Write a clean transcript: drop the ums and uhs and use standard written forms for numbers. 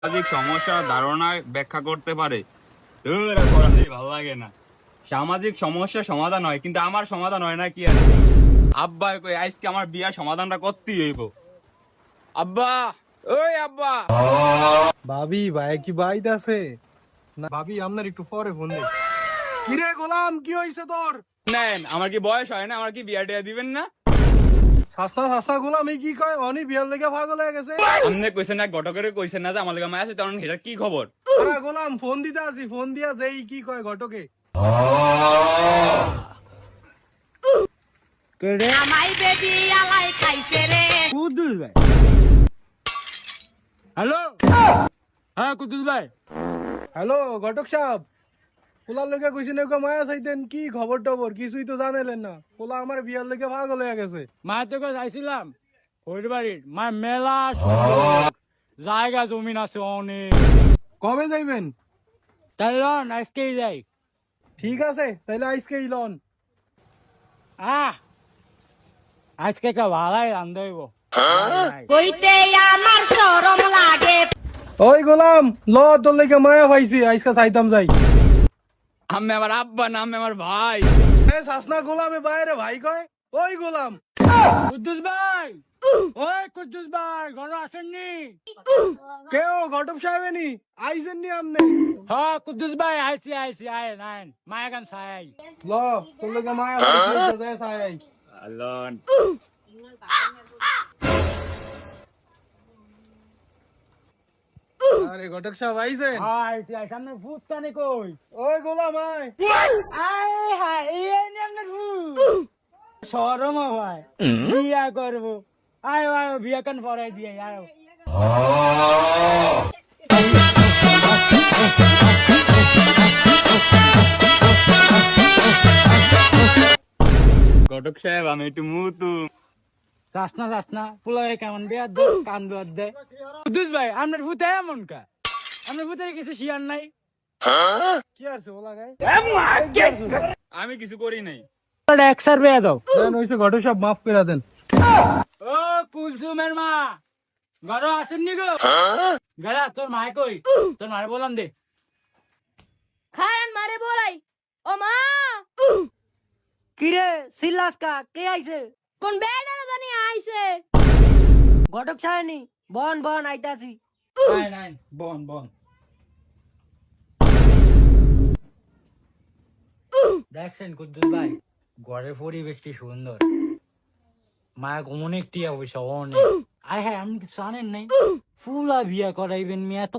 সামাজিক সমস্যা ধারণা ব্যাখ্যা করতে পারে। ভালো লাগে না। সামাজিক সমস্যা সমাধান হয়, কিন্তু আমার সমাধান হয় না কি আর। আব্বা কই আজকে আমার বিয়ার সমাধানটা করতেই হইব। আব্বা, ওই আব্বা। ভাবি ভাই কি বাইতে আছে না? ভাবি আপনার একটু পরে ফোন দে। কিরে গোলাম, কি হয়েছে তোর? নেন, আমার কি বয়স হয় না? আমার কি বিয়া টিয়া দিবেন না? সস্তা সস্তা গোলাম এই কি কয়? অনি বিয়ার লেগে পাগল হয়ে গেছে। আপনি কইছেন না, ঘটকের কইছেন না যে আমার লেগে মায়া আছে, তখন এটা কি খবর? আরে গোলাম ফোন দিতে আসি, ফোন দিয়া যেই কি কয় ঘটকে। আমাই বেবি আলাই খাইছে রে। কুদ্দুস ভাই, হ্যালো। হ্যাঁ কুদ্দুস ভাই, হ্যালো ঘটক সাহেব, পোলার লেগে কইছি না মায়া চাইতেন, কি খবর টবর কিছুই তো জানাইলেন না। পোলা আমার বিয়ার লেগে পাগল হয়ে গেছে। মায়ের তোকে চাইছিলাম ওই বাড়ির মায়ের মেলা সুন্দর জায়গা জমিন আছে অনেক। কবে যাইবেন? তাহলে লন আজকেই যাই। ঠিক আছে তাহলে আজকেই লন। আজকে একটা ভালাই রান্ধ হইব। কইতে আমার শরম লাগে। ওই গোলাম ল, তোর লেগে মায়া পাইছি, আজকে চাইতাম যাই। আমি আমার আব্বা না, আমি আমার ভাই। এ শাসনা গোলামে বাইরে ভাই কয়। ওই গোলাম, কুদ্দুস ভাই, ওই কুদ্দুস ভাই ঘর আসেননি? কেউ ঘটক সাহেব নি আইসেন নি আমনে? হ্যাঁ কুদ্দুস ভাই আইসি আইসি আয় নাইন মায়া গান ছাই। ল, তোর লেগে মায়া পাইছি, যাই চাই। আল্লাহ। আরে ঘটক সাহেব আইসেন? আইসি আইসি আপনার ভূত কানে কই? ওই গোলাম আয়। আয় হায় এই নে আপনার ভূত। শরম হয় বিয়া করবো। আয় আয় বিয়া কান পরাই দিয়ে আয়। ঘটক সাহেব, আমি একটু মুতু। চাসনা পুলাই কেমন বিয়ার দে কান বিয়ার দে। কুদ্দুস ভাই আপনার ভূতে এমন কা? আপনার ভূতের কিছু শিয়ার নাই? কি আছে ওলা গায়? আমি কিছু করি নাই। একসার বিয়া দাও। দেন হইছে ঘটক সাহেব, মাফ করে দেন। ও কুলসুমের মা ঘর আসেননি গো? গেলা তোর মায় কই? তোর মারে বলান দে। খারান মারে বলাই। ও মা, কিরে সিল্লাস কা কে আইছে? কোন বেড়ারা জানি আইছে। ঘটক ছায়নি বন বন আইতাছি। নাই নাই বন বন। দেখছেন কুদ্দুস ভাই ঘরের পরিবেশ কি সুন্দর। মায়া অনেক টিয়া পয়সা অনেক। আয় হ্যাঁ আপনি কিছু জানেন নাই? ফুলা বিয়া করাইবেন মেয়ে এত